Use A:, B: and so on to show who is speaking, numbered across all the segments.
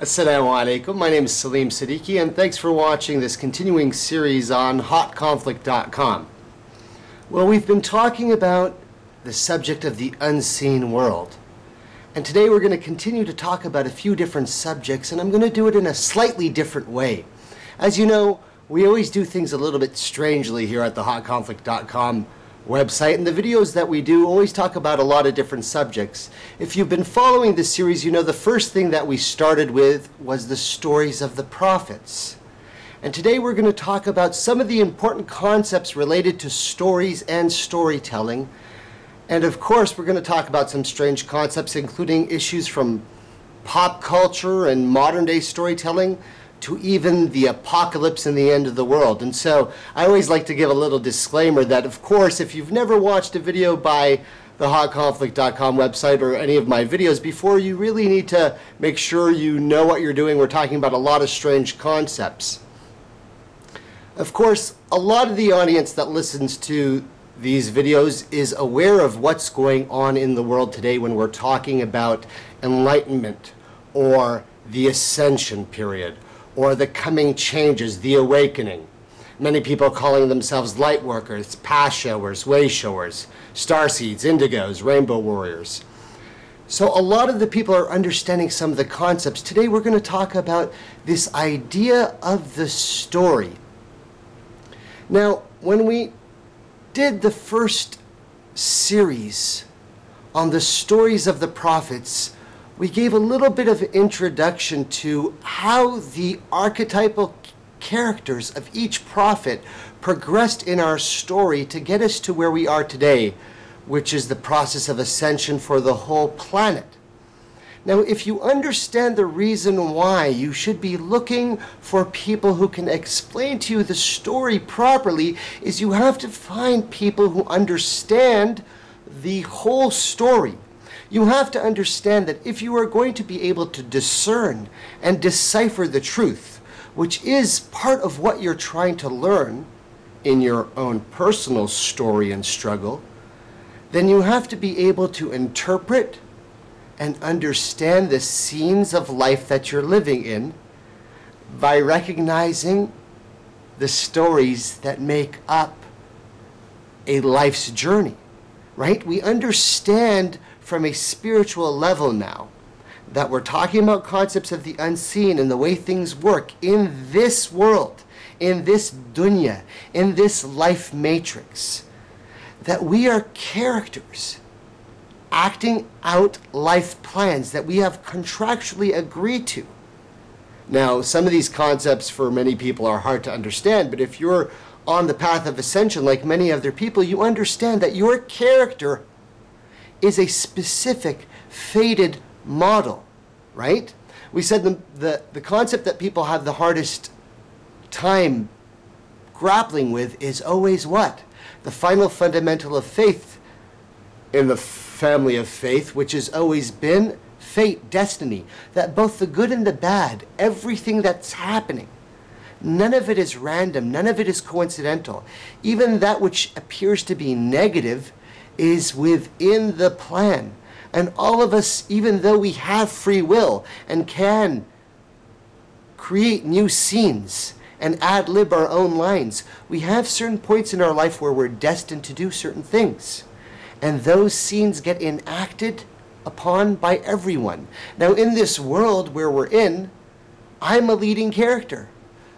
A: Assalamu alaikum. My name is Salim Siddiqui, and thanks for watching this continuing series on hotconflict.com. Well, we've been talking about the subject of the unseen world. And today we're going to continue to talk about a few different subjects, and I'm going to do it in a slightly different way. As you know, we always do things a little bit strangely here at the hotconflict.com website, and the videos that we do always talk about a lot of different subjects. If you've been following this series, you know the first thing that we started with was the stories of the prophets. And today we're going to talk about some of the important concepts related to stories and storytelling. And of course, we're going to talk about some strange concepts, including issues from pop culture and modern day storytelling to even the apocalypse and the end of the world. And so I always like to give a little disclaimer that, of course, if you've never watched a video by the hotconflict.com website or any of my videos before, you really need to make sure you know what you're doing. We're talking about a lot of strange concepts. Of course, a lot of the audience that listens to these videos is aware of what's going on in the world today when we're talking about enlightenment or the Ascension period, or the coming changes, the awakening. Many people are calling themselves light workers, path showers, way showers, starseeds, indigos, rainbow warriors. So a lot of the people are understanding some of the concepts. Today we're going to talk about this idea of the story. Now, when we did the first series on the stories of the prophets, we gave a little bit of introduction to how the archetypal characters of each prophet progressed in our story to get us to where we are today, which is the process of ascension for the whole planet. Now, if you understand the reason why you should be looking for people who can explain to you the story properly, is you have to find people who understand the whole story. You have to understand that if you are going to be able to discern and decipher the truth, which is part of what you're trying to learn in your own personal story and struggle, then you have to be able to interpret and understand the scenes of life that you're living in by recognizing the stories that make up a life's journey, right? We understand from a spiritual level now that we're talking about concepts of the unseen and the way things work in this world, in this dunya, in this life matrix, that we are characters acting out life plans that we have contractually agreed to. Now, some of these concepts for many people are hard to understand, but if you're on the path of ascension like many other people, you understand that your character is a specific fated model, right? We said the concept that people have the hardest time grappling with is always what? The final fundamental of faith in the family of faith, which has always been fate, destiny, that both the good and the bad, everything that's happening, none of it is random, none of it is coincidental. Even that which appears to be negative is within the plan. And all of us, even though we have free will and can create new scenes and ad-lib our own lines, we have certain points in our life where we're destined to do certain things. And those scenes get enacted upon by everyone. Now, in this world where we're in, I'm a leading character.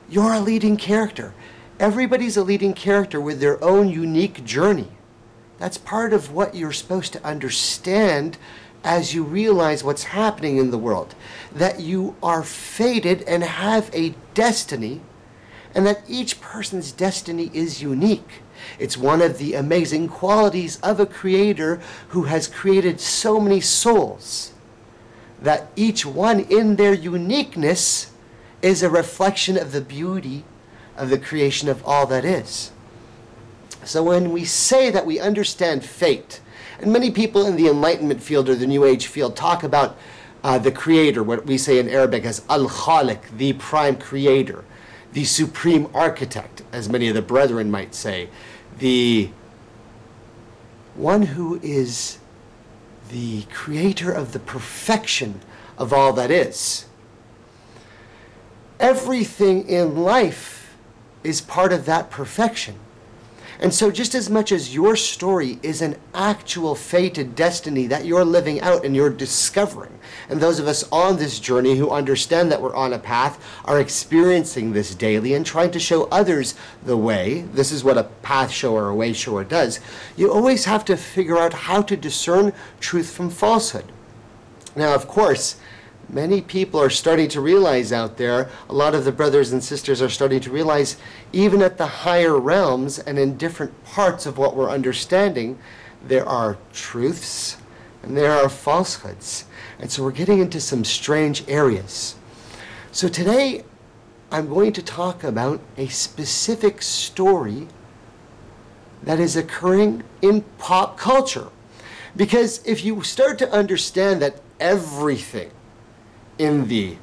A: You're a leading character. Everybody's a leading character with their own unique journey. That's part of what you're supposed to understand as you realize what's happening in the world. That you are fated and have a destiny, and that each person's destiny is unique. It's one of the amazing qualities of a creator who has created so many souls, that each one in their uniqueness is a reflection of the beauty of the creation of all that is. So when we say that we understand fate, and many people in the Enlightenment field or the New Age field talk about the creator, what we say in Arabic as Al-Khaliq, the prime creator, the supreme architect, as many of the brethren might say, the one who is the creator of the perfection of all that is. everything in life is part of that perfection. And so just as much as your story is an actual fated destiny that you're living out and you're discovering, and those of us on this journey who understand that we're on a path are experiencing this daily and trying to show others the way, this is what a path shower or a way shower does, you always have to figure out how to discern truth from falsehood. Now, of course, many people are starting to realize out there, a lot of the brothers and sisters are starting to realize, even at the higher realms and in different parts of what we're understanding, there are truths and there are falsehoods. And so we're getting into some strange areas. So today, I'm going to talk about a specific story that is occurring in pop culture. Because if you start to understand that everything in the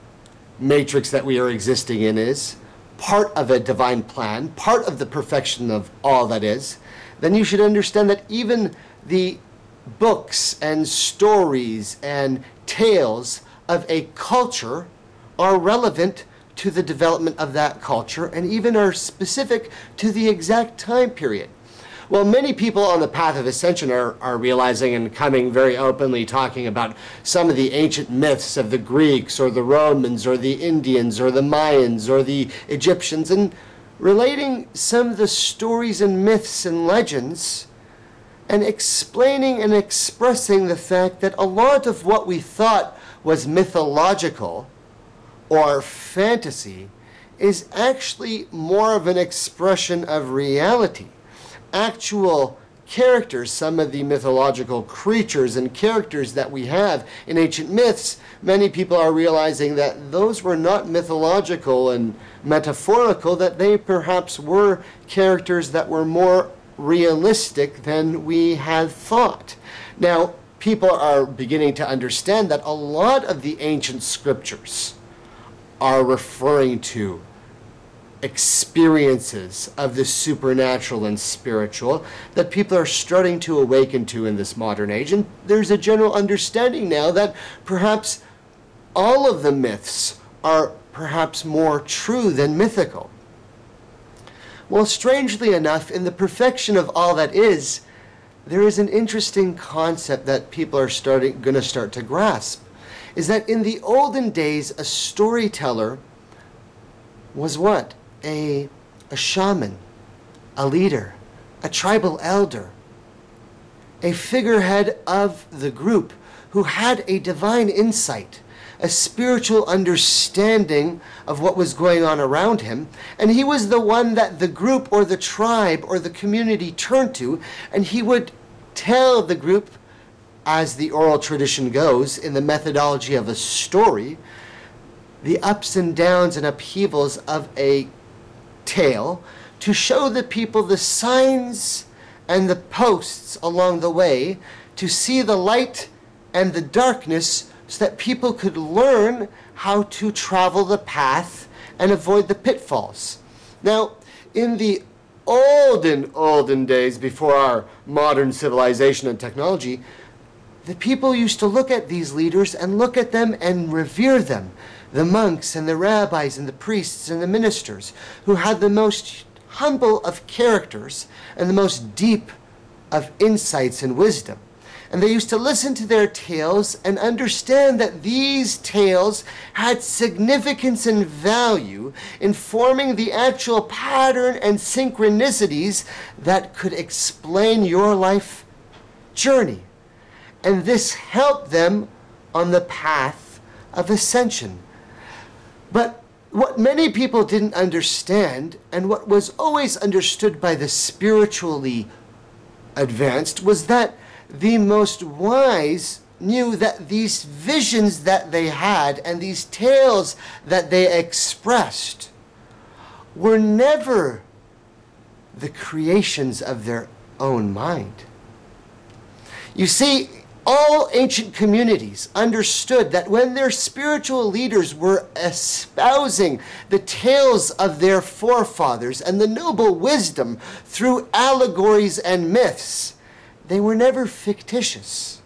A: matrix that we are existing in is part of a divine plan, part of the perfection of all that is, then you should understand that even the books and stories and tales of a culture are relevant to the development of that culture and even are specific to the exact time period. Well, many people on the path of ascension are realizing and coming very openly talking about some of the ancient myths of the Greeks or the Romans or the Indians or the Mayans or the Egyptians, and relating some of the stories and myths and legends and explaining and expressing the fact that a lot of what we thought was mythological or fantasy is actually more of an expression of reality. Actual characters, some of the mythological creatures and characters that we have in ancient myths, many people are realizing that those were not mythological and metaphorical, that they perhaps were characters that were more realistic than we had thought. Now, people are beginning to understand that a lot of the ancient scriptures are referring to experiences of the supernatural and spiritual that people are starting to awaken to in this modern age. And there's a general understanding now that perhaps all of the myths are perhaps more true than mythical. Well, strangely enough, in the perfection of all that is, there is an interesting concept that people are going to start to grasp, is that in the olden days, a storyteller was what? A shaman, a leader, a tribal elder, a figurehead of the group who had a divine insight, a spiritual understanding of what was going on around him, and he was the one that the group or the tribe or the community turned to, and he would tell the group, as the oral tradition goes, in the methodology of a story, the ups and downs and upheavals of a tale to show the people the signs and the posts along the way, to see the light and the darkness so that people could learn how to travel the path and avoid the pitfalls. Now, in the olden days, before our modern civilization and technology, the people used to look at these leaders and look at them and revere them. The monks and the rabbis and the priests and the ministers, who had the most humble of characters and the most deep of insights and wisdom. And they used to listen to their tales and understand that these tales had significance and value in forming the actual pattern and synchronicities that could explain your life journey. And this helped them on the path of ascension. But what many people didn't understand, and what was always understood by the spiritually advanced, was that the most wise knew that these visions that they had and these tales that they expressed were never the creations of their own mind. You see, all ancient communities understood that when their spiritual leaders were espousing the tales of their forefathers and the noble wisdom through allegories and myths, they were never fictitious.